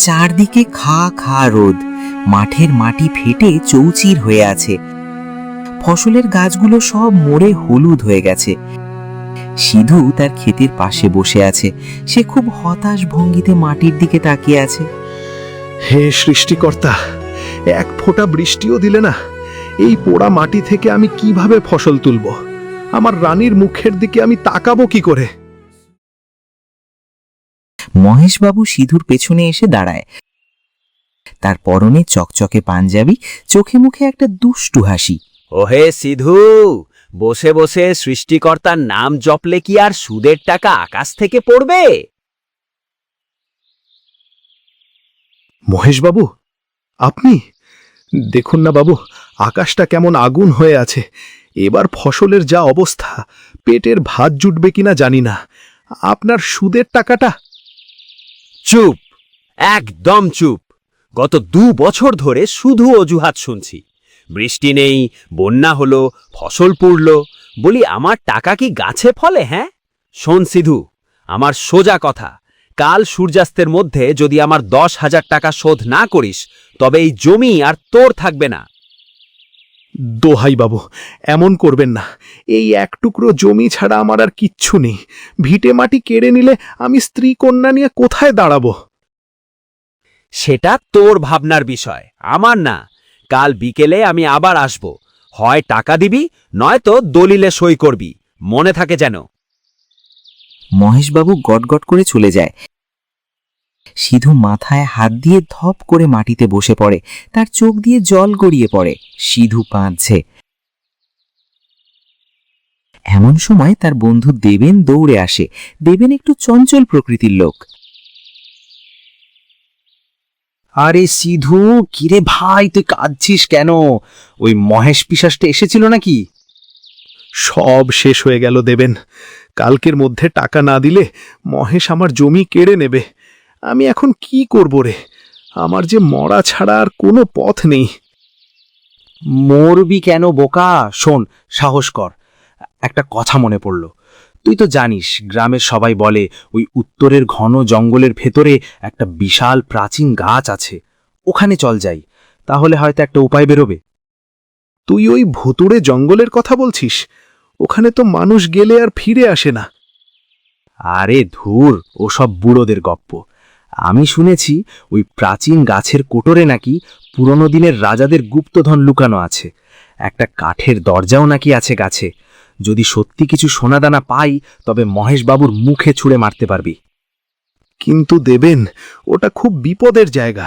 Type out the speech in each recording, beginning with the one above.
চারদিকে খা খা রোদ, মাঠের মাটি ফেটে চৌচির হয়ে আছে, ফসলের গাছগুলো সব মরে হলুদ হয়ে গেছে। সিধু তার ক্ষেতের পাশে বসে আছে, সে খুব হতাশ ভঙ্গিতে মাটির দিকে তাকিয়ে আছে। হে সৃষ্টিকর্তা, এক ফোঁটা বৃষ্টিও দিলে না। এই পোড়া মাটি থেকে আমি কিভাবে ফসল তুলব? আমার রানীর মুখের দিকে আমি তাকাবো কি করে? মহেশবাবু সিধুর পেছনে এসে দাঁড়ায়। তার পরনে চকচকে পাঞ্জাবি, চোখে মুখে একটা দুষ্টু হাসি। ওহে সিধু, বসে বসে সৃষ্টিকর্তার নাম জপলে কি আর সুদের টাকা আকাশ থেকে পড়বে? মহেশবাবু, আপনি দেখুন না বাবু, আকাশটা কেমন আগুন হয়ে আছে। এবার ফসলের যা অবস্থা, পেটের ভাত জুটবে কিনা জানি না। আপনার সুদের টাকাটা। চুপ, একদম চুপ। গত 2 বছর ধরে শুধু অজুহাত শুনছি। বৃষ্টি নেই, বন্যা হলো, ফসল পুড়ল, বলি আমার টাকা কি গাছে ফলে? হ্যাঁ, শোন সিধু, আমার সোজা কথা, কাল সূর্যাস্তের মধ্যে যদি আমার 10,000 টাকা শোধ না করিস, তবে এই জমি আর তোর থাকবে না। দোহাই বাবু, এমন করবেন না। এই এক টুকরো জমি ছাড়া আমার আর কিচ্ছু নেই। ভিটে মাটি কেড়ে নিলে আমি স্ত্রী কন্যা নিয়ে কোথায় দাঁড়াবো? সেটা তোর ভাবনার বিষয়, আমার না। কাল বিকেলে আমি আবার আসব, হয় টাকা দিবি, নয়তো দলিলে সই করবি, মনে থাকে যেন। মহেশবাবু গটগট করে চলে যায়। সিধু মাথায় হাত দিয়ে ধপ করে মাটিতে বসে পড়ে, তার চোখ দিয়ে জল গড়িয়ে পড়ে। সিধু কাঁদছে। এমন সময় তার বন্ধু দেবেন দৌড়ে আসে। দেবেন একটু চঞ্চল প্রকৃতির লোক। আরে সিধু, কিরে ভাই, তুই কাঁদছিস কেন? ওই মহেশ পিশাচটা এসেছিল নাকি? সব শেষ হয়ে গেল দেবেন। কালকের মধ্যে টাকা না দিলে মহেশ আমার জমি কেড়ে নেবে। আমি এখন কি করব রে? আমার যে মরা ছাড়া আর কোনো পথ নেই। মরবি কেন বোকা? শোন, সাহস কর। একটা কথা মনে পড়ল। তুই তো জানিস, গ্রামের সবাই বলে ওই উত্তরের ঘন জঙ্গলের ভেতরে একটা বিশাল প্রাচীন গাছ আছে। ওখানে চল যাই, তাহলে হয়তো একটা উপায় বেরোবে। তুই ওই ভুতুড়ে জঙ্গলের কথা বলছিস? ওখানে তো মানুষ গেলে আর ফিরে আসে না। আরে ধুর, ওসব বুড়োদের গপ্প। আমি শুনেছি ওই প্রাচীন গাছের কোটরে নাকি পুরনো দিনের রাজাদের গুপ্তধন লুকানো আছে। একটা কাঠের দরজাও নাকি আছে গাছে। যদি সত্যি কিছু সোনাদানা পাই, তবে মহেশবাবুর মুখে ছুঁড়ে মারতে পারবি। কিন্তু দেবেন, ওটা খুব বিপদের জায়গা।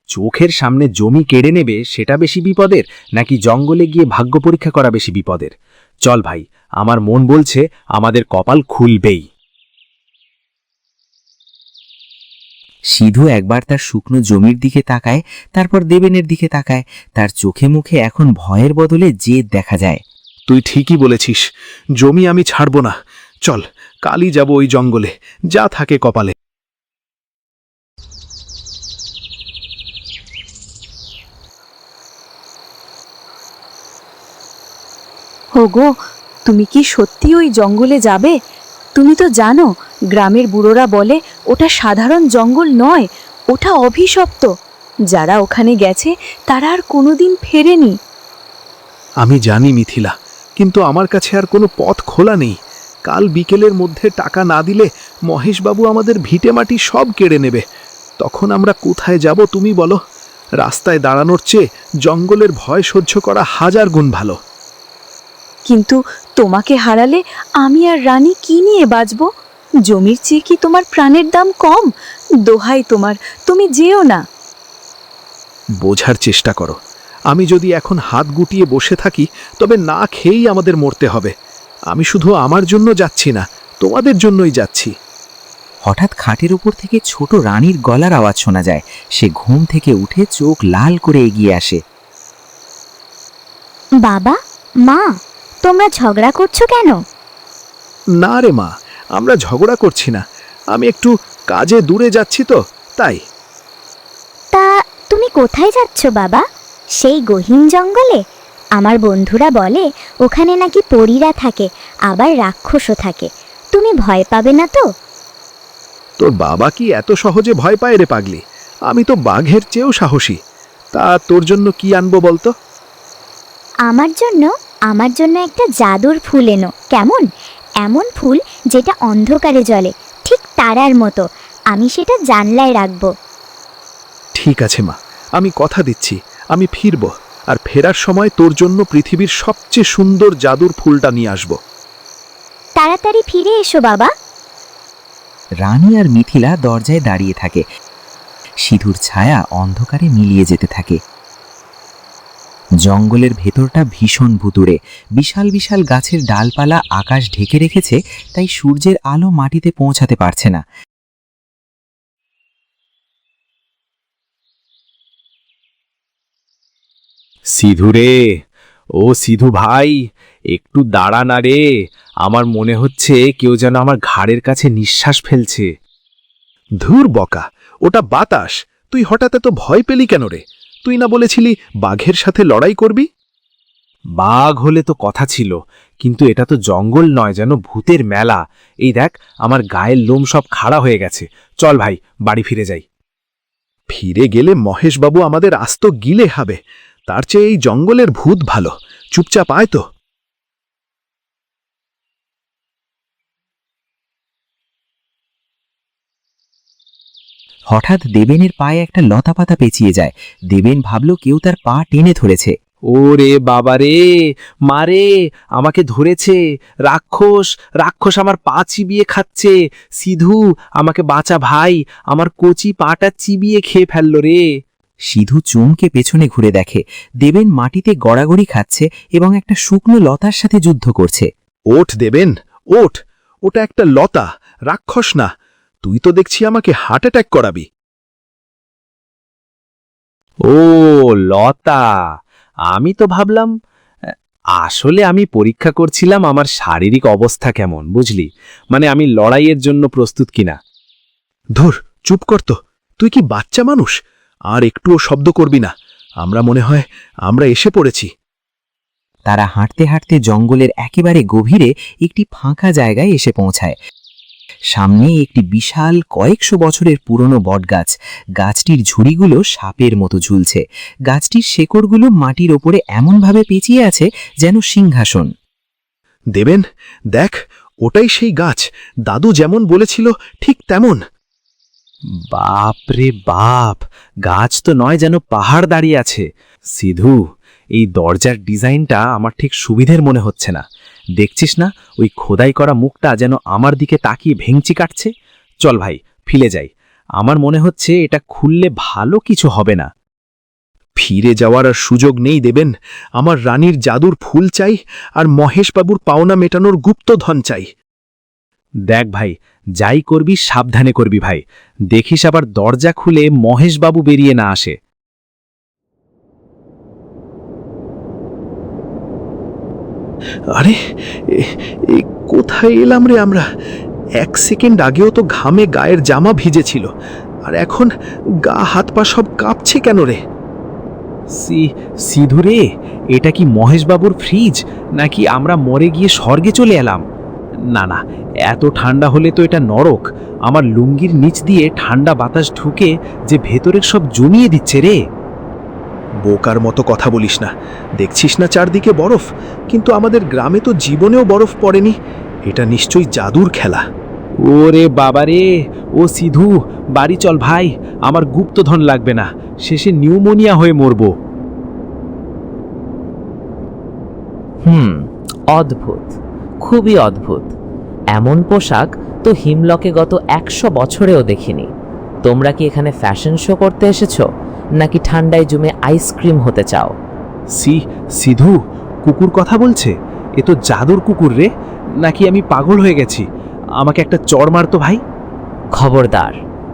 চোখের সামনে জমি কেড়ে নেবে, সেটা বেশি বিপদের, নাকি জঙ্গলে গিয়ে ভাগ্য পরীক্ষা করা বেশি বিপদের? চল ভাই, আমার মন বলছে আমাদের কপাল খুলবেই। সিধু একবার তার শুকনো জমির দিকে তাকায়, তারপর দেবেনের দিকে তাকায়। তার চোখে মুখে এখন ভয়ের বদলে জেদ দেখা যায়। তুই ঠিকই বলেছিস, জমি আমি ছাড়ব না। চল, কালই যাব ওই জঙ্গলে, যা থাকে কপালে। ওগো, তুমি কি সত্যি ওই জঙ্গলে যাবে? তুমি তো জানো, গ্রামের বুড়োরা বলে ওটা সাধারণ জঙ্গল নয়, ওটা অভিশপ্ত। যারা ওখানে গেছে তারা আর কোনোদিন ফেরেনি। আমি জানি মিথিলা, কিন্তু আমার কাছে আর কোনো পথ খোলা নেই। কাল বিকেলের মধ্যে টাকা না দিলে মহেশবাবু আমাদের ভিটে মাটি সব কেড়ে নেবে। তখন আমরা কোথায় যাব তুমি বলো? রাস্তায় দাঁড়ানোর চেয়ে জঙ্গলের ভয় সহ্য করা 1000 গুণ ভালো। কিন্তু তোমাকে হারালে আমি আর রানী কি নিয়ে বাঁচব? জমির চেয়ে কি তোমার প্রাণের দাম কম? দোহাই তোমার, তুমি যেও না। বোঝার চেষ্টা করো। আমি যদি এখন হাত গুটিয়ে বসে থাকি, তবে না খেয়েই আমাদের মরতে হবে। আমি শুধু আমার জন্য যাচ্ছি না, তোমাদের জন্যই যাচ্ছি। হঠাৎ খাটের উপর থেকে ছোট রানীর গলার আওয়াজ শোনা যায়। সে ঘুম থেকে উঠে চোখ লাল করে এগিয়ে আসে। বাবা, মা, তোমরা ঝগড়া করছো কেন? না রে মা, আমরা ঝগড়া করছি না। আমি একটু কাজে দূরে যাচ্ছি তো, তাই। তা তুমি কোথায় যাচ্ছ বাবা? সেই গহীন জঙ্গলে? আমার বন্ধুরা বলে ওখানে নাকি পরীরা থাকে, আবার রাক্ষসও থাকে। তুমি ভয় পাবে না তো? তোর বাবা কি এত সহজে ভয় পায় রে পাগলি? আমি তো বাঘের চেয়েও সাহসী। তা তোর জন্য কি আনবো বলতো? আমার জন্য একটা জাদুর ফুল এনো, কেমন? এমন ফুল যেটা অন্ধকারে জ্বলে, ঠিক তারার মতো। আমি সেটা জানলায় রাখবো। ঠিক আছে মা, আমি কথা দিচ্ছি আমি ফিরব, আর ফেরার সময় তোর জন্য পৃথিবীর সবচেয়ে সুন্দর জাদুর ফুলটা নিয়ে আসব। তাড়াতাড়ি ফিরে এসো বাবা। রানী আর মিথিলা দরজায় দাঁড়িয়ে থাকে। সিধুর ছায়া অন্ধকারে মিলিয়ে যেতে থাকে। জঙ্গলের ভেতরটা ভীষণ ভুতুড়ে। বিশাল বিশাল গাছের ডালপালা আকাশ ঢেকে রেখেছে, তাই সূর্যের আলো মাটিতে পৌঁছাতে পারছে না। সিধু রে, ও সিধু ভাই, একটু দাঁড়া না রে। আমার মনে হচ্ছে কেউ যেন আমার ঘাড়ের কাছে নিঃশ্বাস ফেলছে। ধুর বকা, ওটা বাতাস। তুই হঠাৎ এত ভয় পেলি কেন রে? তুই না বলেছিলি বাঘের সাথে লড়াই করবি? বাঘ হলে তো কথা ছিল, কিন্তু এটা তো জঙ্গল নয়, যেন ভূতের মেলা। এই দেখ, আমার গায়ের লোম সব খাড়া হয়ে গেছে। চল ভাই, বাড়ি ফিরে যাই। ফিরে গেলে মহেশবাবু আমাদের আস্ত গিলে খাবে। তার চেয়ে এই জঙ্গলের ভূত ভালো। চুপচাপ আয় তো। হঠাৎ দেবেনের পায়ে একটা লতাপাতা পেঁচিয়ে যায়। দেবেন ভাবল কেউ তার পা টেনে ধরেছে। ওরে বাবারে, মারে, আমাকে ধরেছে রাক্ষস। রাক্ষস আমার পা চিবিয়ে খাচ্ছে। সিধু, আমাকে বাঁচা ভাই, আমার কচি পাটা চিবিয়ে খেয়ে ফেললো রে। সিধু চমকে পেছনে ঘুরে দেখে দেবেন মাটিতে গড়াগড়ি খাচ্ছে এবং একটা শুকনো লতার সাথে যুদ্ধ করছে। ওঠ দেবেন, ওঠ। ওটা একটা লতা, রাক্ষস না। তুই তো দেখছি আমাকে হার্ট অ্যাটাক করাবি। ও লতা, আমি তো ভাবলাম। আসলে আমি পরীক্ষা করছিলাম আমার শারীরিক অবস্থা কেমন, বুঝলি? মানে আমি লড়াইয়ের জন্য প্রস্তুত কিনা। ধুর, চুপ কর তো। তুই কি বাচ্চা মানুষ? আর একটুও শব্দ করবি না। আমরা মনে হয় আমরা এসে পড়েছি। তারা হাঁটতে হাঁটতে জঙ্গলের একেবারে গভীরে একটি ফাঁকা জায়গায় এসে পৌঁছায়। সামনে একটি বিশাল কয়েকশো বছরের পুরনো বটগাছ। গাছটির ঝুড়িগুলো সাপের মতো ঝুলছে। গাছটির শেকড়গুলো মাটির ওপরে এমনভাবে পেঁচিয়ে আছে যেন সিংহাসন। দেবেন, দেখ, ওটাই সেই গাছ। দাদু যেমন বলেছিল ঠিক তেমন। বাপ রে বাপ, গাছ তো নয়, যেন পাহাড় দাঁড়িয়ে আছে। সিধু, এই দরজার ডিজাইনটা আমার ঠিক সুবিধের মনে হচ্ছে না। দেখছিস না ওই খোদাই করা মুখটা যেন আমার দিকে তাকিয়ে ভেঙচি কাটছে? চল ভাই, ফিরে যাই। আমার মনে হচ্ছে এটা খুললে ভালো কিছু হবে না। ফিরে যাওয়ার আর সুযোগ নেই দেবেন। আমার রানীর জাদুর ফুল চাই, আর মহেশবাবুর পাওনা মেটানোর গুপ্তধন চাই। দেখ ভাই, যাই করবি সাবধানে করবি ভাই। দেখিস আবার দরজা খুলে মহেশবাবু বেরিয়ে না আসে। আরে, কোথায় এলাম রে আমরা? 1 সেকেন্ড আগেও তো ঘামে গায়ের জামা ভিজেছিল, আর এখন গা হাত পা সব কাঁপছে কেন রে? সিধু রে, এটা কি মহেশবাবুর ফ্রিজ, নাকি আমরা মরে গিয়ে স্বর্গে চলে এলাম? না না, এত ঠান্ডা হলে তো এটা নরক। আমার লুঙ্গির নিচ দিয়ে ঠান্ডা বাতাস ঢুকে যে ভেতরের সব জমিয়ে দিচ্ছে রে। বোকার মতো কথা বলিস না। দেখছিস না চারদিকে বরফ, কিন্তু আমাদের গ্রামে তো জীবনেও বরফ পড়েনি। এটা নিশ্চয়ই জাদুর খেলা। ওরে বাবারে, ও সিধু, বাড়ি চল ভাই। আমার গুপ্তধন লাগবে না, শেষে নিউমোনিয়া হয়ে মরব। অদ্ভুত, খুবই অদ্ভুত। এমন পোশাক তো হিমলকে গত 100 বছরেও দেখিনি। তোমরা কি এখানে ফ্যাশন শো করতে এসেছো, নাকি ঠান্ডায় জমে আইসক্রিম হতে চাও? সিধু, কুকুর কথা বলছে। এ তো জাদুর কুকুর রে, নাকি আমি পাগল হয়ে গেছি? আমাকে একটা চড় মারতো ভাই। খবরদার,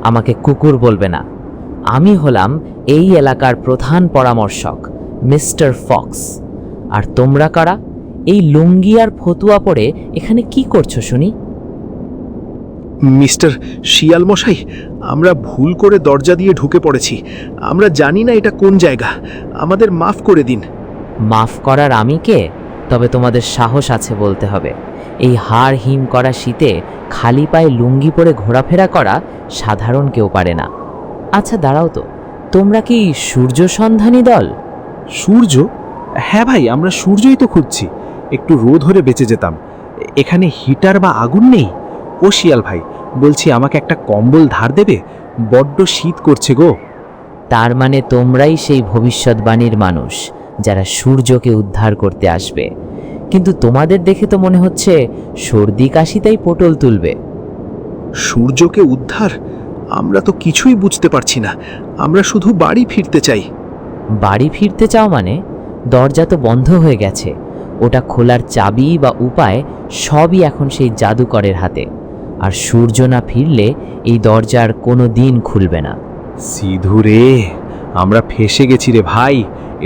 আমাকে কুকুর বলবে না। আমি হলাম এই এলাকার প্রধান পরামর্শক, মিস্টার ফক্স। আর তোমরা কারা? এই লুঙ্গি আর ফতুয়া পরে এখানে কি করছো শুনি? মিস্টার শিয়াল মশাই, আমরা ভুল করে দরজা দিয়ে ঢুকে পড়েছি। আমরা জানি না এটা কোন জায়গা। আমাদের মাফ করে দিন। মাফ করার আমি কে? তবে তোমাদের সাহস আছে বলতে হবে। এই হাড় হিম করা শীতে খালি পায়ে লুঙ্গি পরে ঘোরাফেরা করা সাধারণ কেউ পারে না। আচ্ছা দাঁড়াও তো, তোমরা কি সূর্য সন্ধানী দল? সূর্য? হ্যাঁ ভাই, আমরা সূর্যই তো খুঁজছি। একটু রোদ হলে বেঁচে যেতাম। এখানে হিটার বা আগুন নেই? ও শিয়াল ভাই, বলছি আমাকে একটা কম্বল ধার দেবে? বড্ড শীত করছে গো। তার মানে তোমরাই সেই ভবিষ্যৎবাণীর মানুষ যারা সূর্যকে উদ্ধার করতে আসবে। কিন্তু তোমাদের দেখে তো মনে হচ্ছে সর্দি কাশিতেই পটল তুলবে। সূর্যকে উদ্ধার? আমরা তো কিছুই বুঝতে পারছি না। আমরা শুধু বাড়ি ফিরতে চাই। বাড়ি ফিরতে চাও মানে? দরজা তো বন্ধ হয়ে গেছে। ওটা খোলার চাবি বা উপায় সবই এখন সেই জাদুকরের হাতে। আর সূর্য না ফিরলে এই দরজার কোনো দিন খুলবে না। সিধু রে, আমরা ফেসে গেছি রে ভাই।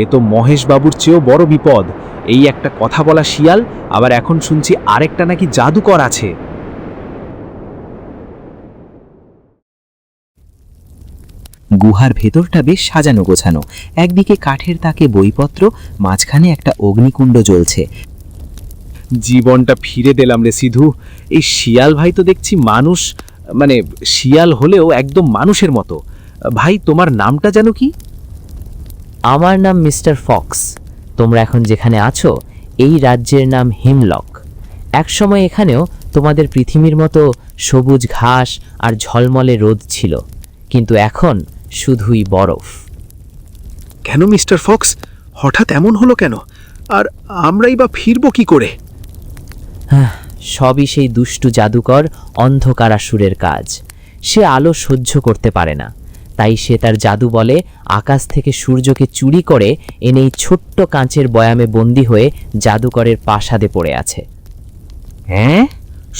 এ তো মহেশ বাবুর চেয়েও বড় বিপদ। এই একটা কথা বলা শিয়াল, আবার এখন শুনছি আরেকটা নাকি জাদুকর আছে। গুহার ভেতরটা বেশ সাজানো গোছানো। একদিকে কাঠের তাকে বইপত্র, মাঝখানে একটা অগ্নিকুণ্ড জ্বলছে। জীবনটা ফিরে দিলাম রে সিধু। এই শিয়াল ভাই তো দেখছি মানুষ, মানে শিয়াল হলেও একদম মানুষের মতো। ভাই, তোমার নামটা যেন কি? আমার নাম মিস্টার ফক্স। তোমরা এখন যেখানে আছো এই রাজ্যের নাম হিমলক। একসময় এখানেও তোমাদের পৃথিবীর মতো সবুজ ঘাস আর ঝলমলে রোদ ছিল, কিন্তু এখন শুধুই বরফ। কেন মিস্টার ফক্স, হঠাৎ এমন হলো কেন? আর আমরাই বা ফিরবো কি করে? সবই সেই দুষ্টু জাদুকর অন্ধকারাসুরের কাজ। সে আলো সহ্য করতে পারে না, তাই সে তার জাদু বলে আকাশ থেকে সূর্যকে চুরি করে এনে এই ছোট্ট কাঁচের বয়ামে বন্দী হয়ে জাদুকরের প্রাসাদে পড়ে আছে। হ্যাঁ,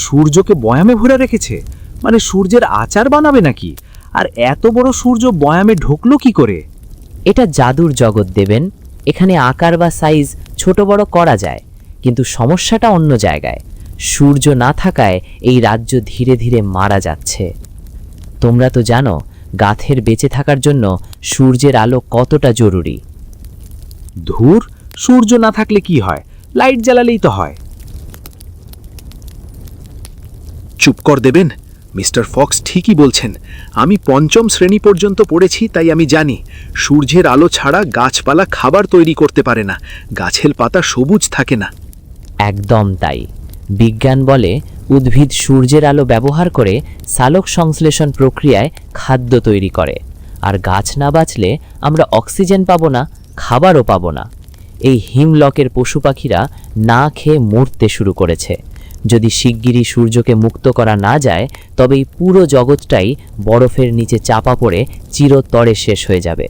সূর্যকে বয়ামে ভরে রেখেছে? মানে সূর্যের আচার বানাবে নাকি? আর এত বড় সূর্য বয়ামে ঢুকলো কি করে? এটা জাদুর জগৎ দেবেন। এখানে আকার বা সাইজ ছোট বড় করা যায়, কিন্তু সমস্যাটা অন্য জায়গায়। সূর্য না থাকায় এই রাজ্য ধীরে ধীরে মারা যাচ্ছে। তোমরা তো জানো গাথের বেঁচে থাকার জন্য সূর্যের আলো কতটা জরুরি। ধুর, সূর্য না থাকলে কি হয়? লাইট জ্বালালেই তো হয়। চুপ কর দেবেন। মিস্টার ফক্স ঠিকই বলছেন। আমি পঞ্চম শ্রেণী পর্যন্ত পড়েছি, তাই আমি জানি সূর্যের আলো ছাড়া গাছপালা খাবার তৈরি করতে পারে না। গাছের পাতা সবুজ থাকে না। একদম তাই। বিজ্ঞান বলে উদ্ভিদ সূর্যের আলো ব্যবহার করে সালোক সংশ্লেষণ প্রক্রিয়ায় খাদ্য তৈরি করে। আর গাছ না বাঁচলে আমরা অক্সিজেন পাবো না, খাবারও পাবো না। এই হিমলকের পশু পাখিরা না খেয়ে মরতে শুরু করেছে। যদি শিগগিরই সূর্যকে মুক্ত করা না যায়, তবে এই পুরো জগৎটাই বরফের নিচে চাপা পড়ে চিরতরে শেষ হয়ে যাবে।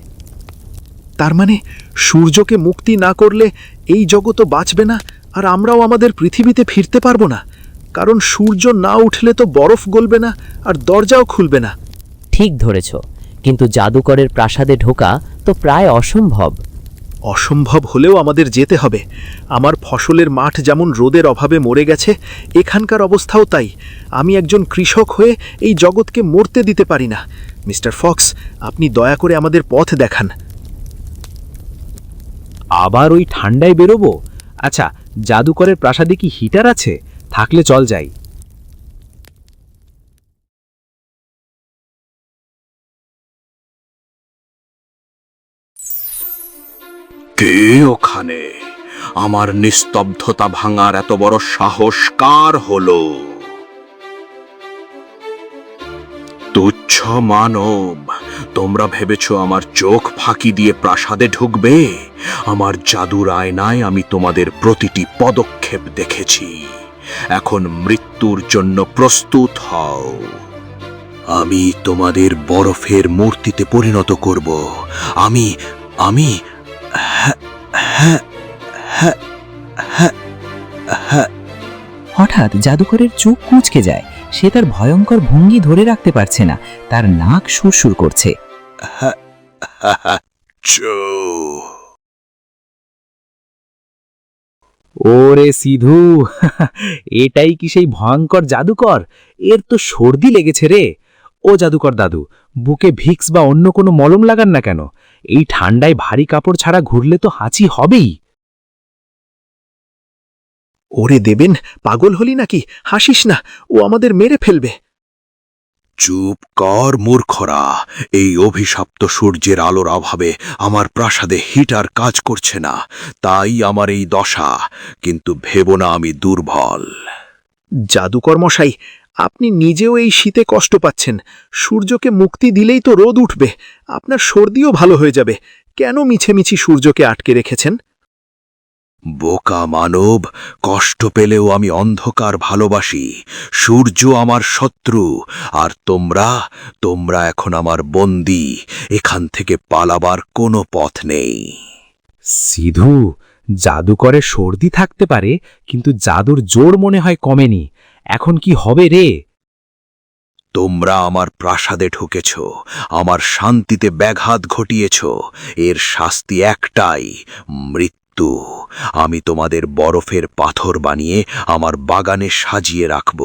তার মানে সূর্যকে মুক্তি না করলে এই জগৎও বাঁচবে না, আর আমরাও আমাদের পৃথিবীতে ফিরতে পারবো না। কারণ সূর্য না উঠলে তো বরফ গলবে না, আর দরজাও খুলবে না। ঠিক ধরেছ, কিন্তু জাদুকরের প্রাসাদে ঢোকা তো প্রায় অসম্ভব। অসম্ভব হলেও আমাদের যেতে হবে। আমার ফসলের মাঠ যেমন রোদের অভাবে মরে গেছে, এখানকার অবস্থাও তাই। আমি একজন কৃষক হয়ে এই জগৎকে মরতে দিতে পারি না। মিস্টার ফক্স, আপনি দয়া করে আমাদের পথ দেখান। আবার ওই ঠান্ডায় বেরোবো? আচ্ছা, জাদুকরের প্রাসাদে কি হিটার আছে? থাকলে চল যাই। কে ওখানে? আমার নিস্তব্ধতা ভাঙার এত বড় সাহস কার হলো? তুচ্ছ মানব, তোমরা ভেবেছ আমার চোখ ফাঁকি দিয়ে প্রাসাদে ঢুকবে? আমার জাদুর আয়নায় আমি তোমাদের প্রতিটি পদক্ষেপ দেখেছি। এখন মৃত্যুর জন্য প্রস্তুত হও। আমি তোমাদের বরফের মূর্তিতে পরিণত করব। আমি আমি হঠাৎ জাদুকরের চোখ কুঁচকে যায়। সে তার ভয়ঙ্কর ভঙ্গি ধরে রাখতে পারছে না। তার নাক সুরসুর করছে। ওরে সিধু, এটাই কি সেই ভয়ঙ্কর জাদুকর? এর তো সর্দি লেগেছে রে। ও জাদুকর দাদু, বুকে ভিক্স বা অন্য কোনো মলম লাগান না কেন? এই ঠান্ডায় ভারী কাপড় ছাড়া ঘুরলে তো হাঁচি হবেই। ওরে দেবেন, পাগল হলি নাকি? হাসিস না, ও আমাদের মেরে ফেলবে। চুপ কর মূর্খরা। এই অভিশপ্ত সূর্যের আলোর অভাবে আমার প্রাসাদে হিটার কাজ করছে না, তাই আমার এই দশা। কিন্তু ভেবো না আমি দুর্বল। জাদুকর মশাই, আপনি নিজেও এই শীতে কষ্ট পাচ্ছেন। সূর্যকে মুক্তি দিলেই তো রোদ উঠবে, আপনার সর্দিও ভালো হয়ে যাবে। কেন মিছেমিছি সূর্যকে আটকে রেখেছেন? বোকা মানব, কষ্ট পেলেও আমি অন্ধকার ভালোবাসি। সূর্য আমার শত্রু, আর তোমরা এখন আমার বন্দী। এখান থেকে পালাবার কোনো পথ নেই। সিধু, জাদুকরের সর্দি থাকতে পারে, কিন্তু জাদুর জোর মনে হয় কমেনি। এখন কি হবে রে? তোমরা আমার প্রাসাদে ঢুকেছ, আমার শান্তিতে ব্যাঘাত ঘটিয়েছ। এর শাস্তি একটাই, মৃত্যু। আমি তোমাদের বরফের পাথর বানিয়ে আমার বাগানে সাজিয়ে রাখব।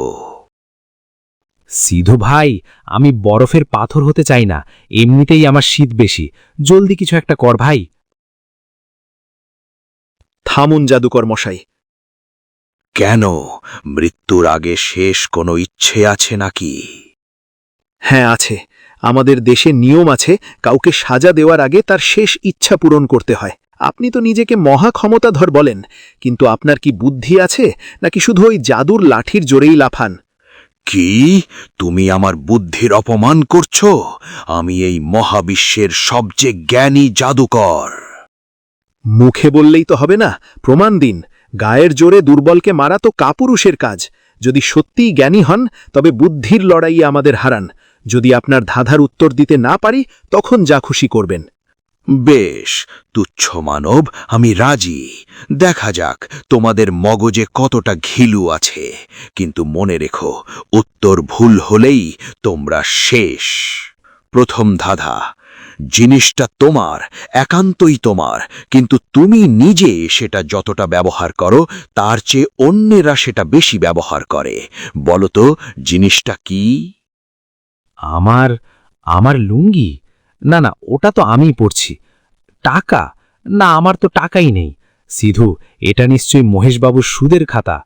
সিধু ভাই, আমি বরফের পাথর হতে চাই না। এমনিতেই আমার শীত বেশি। জলদি কিছু একটা কর ভাই। থামুন জাদুকর মশাই। কেন? মৃত্যুর আগে শেষ কোনো ইচ্ছে আছে নাকি? হ্যাঁ আছে। আমাদের দেশে নিয়ম আছে, কাউকে সাজা দেওয়ার আগে তার শেষ ইচ্ছা পূরণ করতে হয়। আপনি তো নিজেকে মহা ক্ষমতাধর বলেন, কিন্তু আপনার কি বুদ্ধি আছে, নাকি শুধু ওই জাদুর লাঠির জোরেই লাফান? কি? তুমি আমার বুদ্ধির অপমান করছ? আমি এই মহাবিশ্বের সবচেয়ে জ্ঞানী জাদুকর। মুখে বললেই তো হবে না, প্রমাণ দিন। গায়ের জোরে দুর্বলকে মারা তো কাপুরুষের কাজ। যদি সত্যিই জ্ঞানী হন, তবে বুদ্ধির লড়াইয়ে আমাদের হারান। যদি আপনার ধাঁধার উত্তর দিতে না পারি, তখন যা খুশি করবেন। বেশ, তুচ্ছ মানব, আমি রাজি। দেখা যাক তোমাদের মগজে কতটা ঘিলু আছে। কিন্তু মনে রেখো, উত্তর ভুল হলেই তোমরা শেষ। প্রথম ধাঁধা। জিনিসটা তোমার, একান্তই তোমার, কিন্তু তুমি নিজে সেটা যতটা ব্যবহার করো, তার চেয়ে অন্যেরা সেটা বেশি ব্যবহার করে। বলো তো, জিনিসটা কি? আমার আমার লুঙ্গি? না না, ওটা তো আমিই পরছি। টাকা? না, আমার তো টাকাই নেই। সিধু, এটা নিশ্চয়ই মহেশবাবুর সুদের খাতা।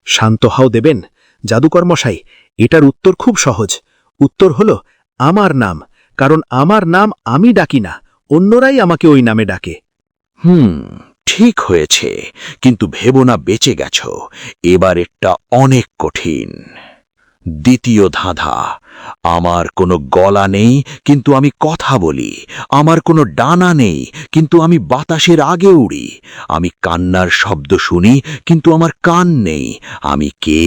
শান্ত হও দেবেন। জাদুকর মশাই, এটার উত্তর খুব সহজ। উত্তর হল আমার নাম। কারণ আমার নাম আমি ডাকি না, অন্যরাই আমাকে ওই নামে ডাকে। ঠিক হয়েছে, কিন্তু ভেবো না বেঁচে গেছ। এবার এটা অনেক কঠিন। দ্বিতীয় ধাঁধা। আমার কোনো গলা নেই, কিন্তু আমি কথা বলি। আমার কোনো ডানা নেই, কিন্তু আমি বাতাসের আগে উড়ি। আমি কান্নার শব্দ শুনি, কিন্তু আমার কান নেই। আমি কে?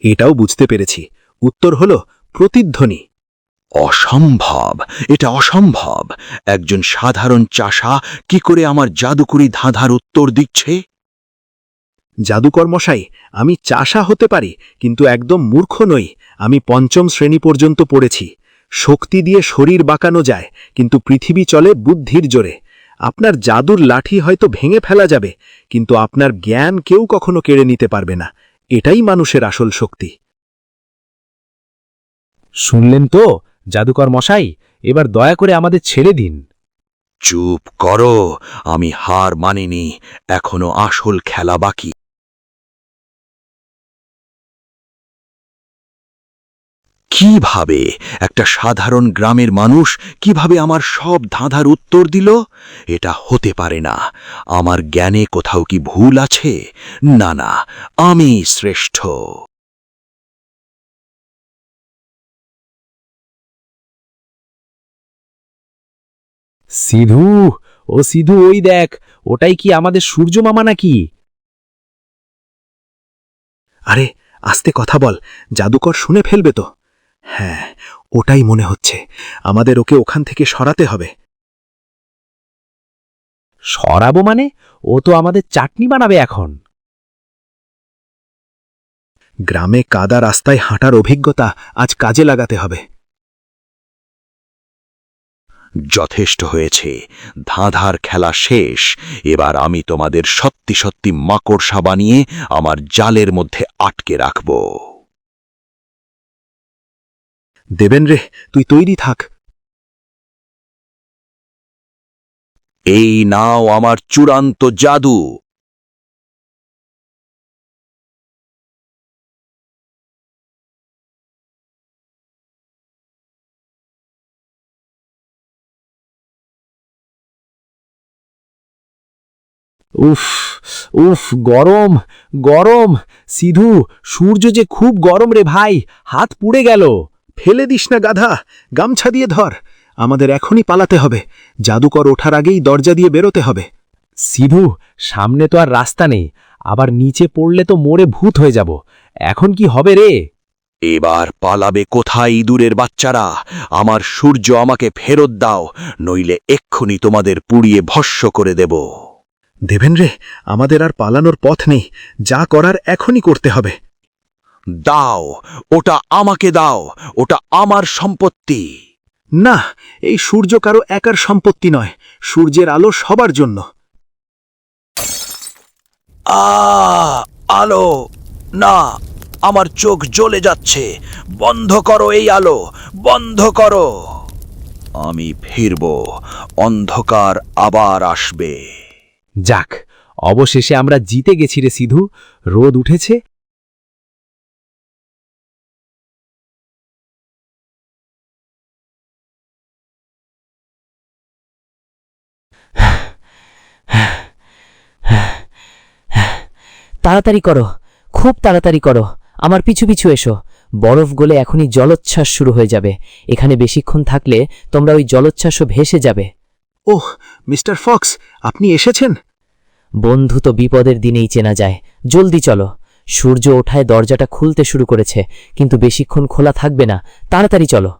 এটাও বুঝতে পেরেছি। উত্তর হল প্রতিধ্বনি। অসম্ভব, এটা অসম্ভব। একজন সাধারণ চাষা কি করে আমার জাদুকরি ধাঁধার উত্তর দিচ্ছে? জাদুকর মশাই, আমি চাষা হতে পারি, কিন্তু একদম মূর্খ নই। আমি পঞ্চম শ্রেণী পর্যন্ত পড়েছি। শক্তি দিয়ে শরীর বাঁকানো যায়, কিন্তু পৃথিবী চলে বুদ্ধির জোরে। আপনার জাদুর লাঠি হয়তো ভেঙে ফেলা যাবে, কিন্তু আপনার জ্ঞান কেউ কখনো কেড়ে নিতে পারবে না। এটাই মানুষের আসল শক্তি। শুনলেন তো জাদুকর মশাই, এবার দয়া করে আমাদের ছেড়ে দিন। চুপ করো, আমি হার মানিনি। এখনো আসল খেলা বাকি। কিভাবে একটা সাধারণ গ্রামের মানুষ কিভাবে আমার সব ধাঁধার উত্তর দিল? এটা হতে পারে না। আমার জ্ঞানে কোথাও কি ভুল আছে? না না, আমি শ্রেষ্ঠ। সিধু, ও সিধু, ওই দেখ, ওটাই কি আমাদের সূর্য মামা নাকি? আরে আস্তে কথা বল, জাদুকর শুনে ফেলবে তো। হ্যাঁ, ওটাই মনে হচ্ছে। আমাদের ওকে ওখান থেকে সরাতে হবে। সরাবো মানে? ও তো আমাদের চাটনি বানাবে এখন। গ্রামে কাদা রাস্তায় হাঁটার অভিজ্ঞতা আজ কাজে লাগাতে হবে। যথেষ্ট হয়েছে, ধাঁধার খেলা শেষ। এবার আমি তোমাদের সত্যি সত্যি মাকড়সা বানিয়ে আমার জালের মধ্যে আটকে রাখব। দেবেন রে, তুই তৈরি থাক। এই নাও আমার চূড়ান্ত জাদু। উফ উফ, গরম গরম। সিধু, সূর্য যে খুব গরম রে ভাই, হাত পুড়ে গেল। ফেলে দিস না গাধা, গামছা দিয়ে ধর। আমাদের এখনই পালাতে হবে। জাদুকর ওঠার আগেই দরজা দিয়ে বেরোতে হবে। সিধু, সামনে তো আর রাস্তা নেই, আবার নিচে পড়লে তো মরে ভূত হয়ে যাব। এখন কি হবে রে? এবার পালাবে কোথায় ইঁদুরের বাচ্চারা? আমার সূর্য আমাকে ফেরত দাও, নইলে এক্ষুনি তোমাদের পুড়িয়ে ভস্য করে দেব। দেবেন রে, আমাদের আর পালানোর পথ নেই। যা করার এখনই করতে হবে। দাও, ওটা আমাকে দাও, ওটা আমার সম্পত্তি। না, এই সূর্য কারো একার সম্পত্তি নয়। সূর্যের আলো সবার জন্য। আলো না, আমার চোখ জ্বলে যাচ্ছে। বন্ধ করো এই আলো, বন্ধ করো। আমি ফিরব, অন্ধকার আবার আসবে। যাক, অবশেষে আমরা জিতে গেছি রে সিধু। রোদ উঠেছে। তাড়াতাড়ি করো, খুব তাড়াতাড়ি করো, আমার পিছু পিছু এসো। বরফ গলে এখনই জলোচ্ছ্বাস শুরু হয়ে যাবে। এখানে বেশিক্ষণ থাকলে তোমরা ওই জলোচ্ছ্বাসও ভেসে যাবে। ওহ, মিস্টার ফক্স, আপনি এসেছেন? বন্ধু তো বিপদের দিনেই চেনা যায়। জলদি চলো। সূর্য ওঠায় দরজাটা খুলতে শুরু করেছে, কিন্তু বেশিক্ষণ খোলা থাকবে না। তাড়াতাড়ি চলো।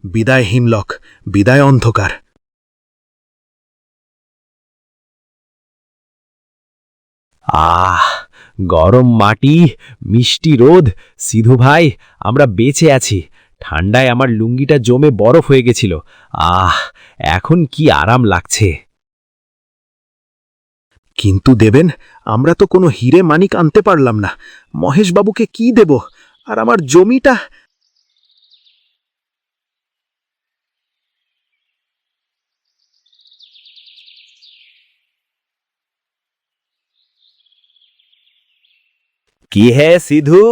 বিদায় হিমলক, বিদায় অন্ধকার। আহ, গরম মাটি, মিষ্টি রোদ। সিধু ভাই, আমরা বেঁচে আছি। ঠান্ডায় আমার লুঙ্গিটা জমে বরফ হয়ে গেছিল। আহ, এখন কি আরাম লাগছে। কিন্তু দেবেন, আমরা তো কোনো হিরে মানিক আনতে পারলাম না। মহেশবাবুকে কি দেব? আর আমার জমিটা? কি হে সিধু,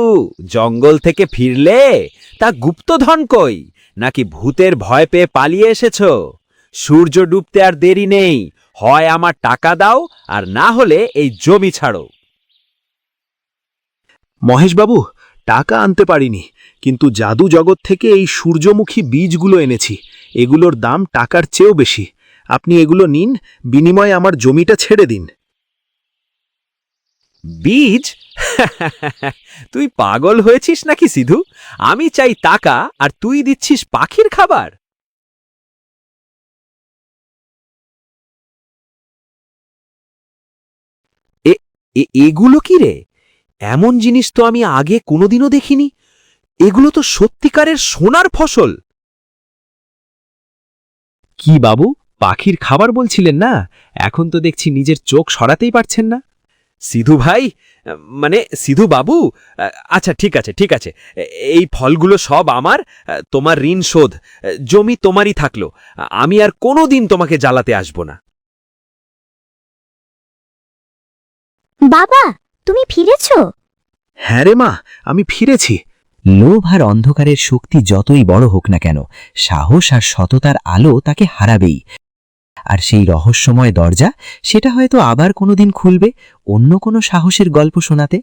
জঙ্গল থেকে ফিরলে? তা গুপ্তধন কই? নাকি ভূতের ভয় পেয়ে পালিয়ে এসেছ? সূর্য ডুবতে আর দেরি নেই। হয় আমার টাকা দাও, আর না হলে এই জমি ছাড়ো। মহেশবাবু, টাকা আনতে পারিনি, কিন্তু জাদু জগৎ থেকে এই সূর্যমুখী বীজগুলো এনেছি। এগুলোর দাম টাকার চেয়েও বেশি। আপনি এগুলো নিন, বিনিময়ে আমার জমিটা ছেড়ে দিন। বীজ? তুই পাগল হয়েছিস নাকি সিধু? আমি চাই টাকা, আর তুই দিচ্ছিস পাখির খাবার? এগুলো কি রে? এমন জিনিস তো আমি আগে কোনোদিনও দেখিনি। এগুলো তো সত্যিকারের সোনার ফসল। কি বাবু, পাখির খাবার বলছিলেন না? এখন তো দেখছি নিজের চোখ সরাতেই পারছেন না। সিধু ভাই, মানে সিধু বাবু, আচ্ছা ঠিক আছে ঠিক আছে, এই ফলগুলো সব আমার। তোমার ঋণ শোধ। জমি তোমারই থাকলো। আমি আর কোনোদিন তোমাকে জ্বালাতে আসব না। বাবা, তুমি ফিরেছো? হ্যাঁ রে মা, আমি ফিরেছি। লোভ আর অন্ধকারের শক্তি যতই বড় হোক না কেন, সাহস আর সততার আলো তাকে হারাবেই। আর সেই রহস্যময় দরজা, সেটা হয়তো আবার কোনোদিন খুলবে, অন্য কোনো সাহসের গল্প শোনাতে।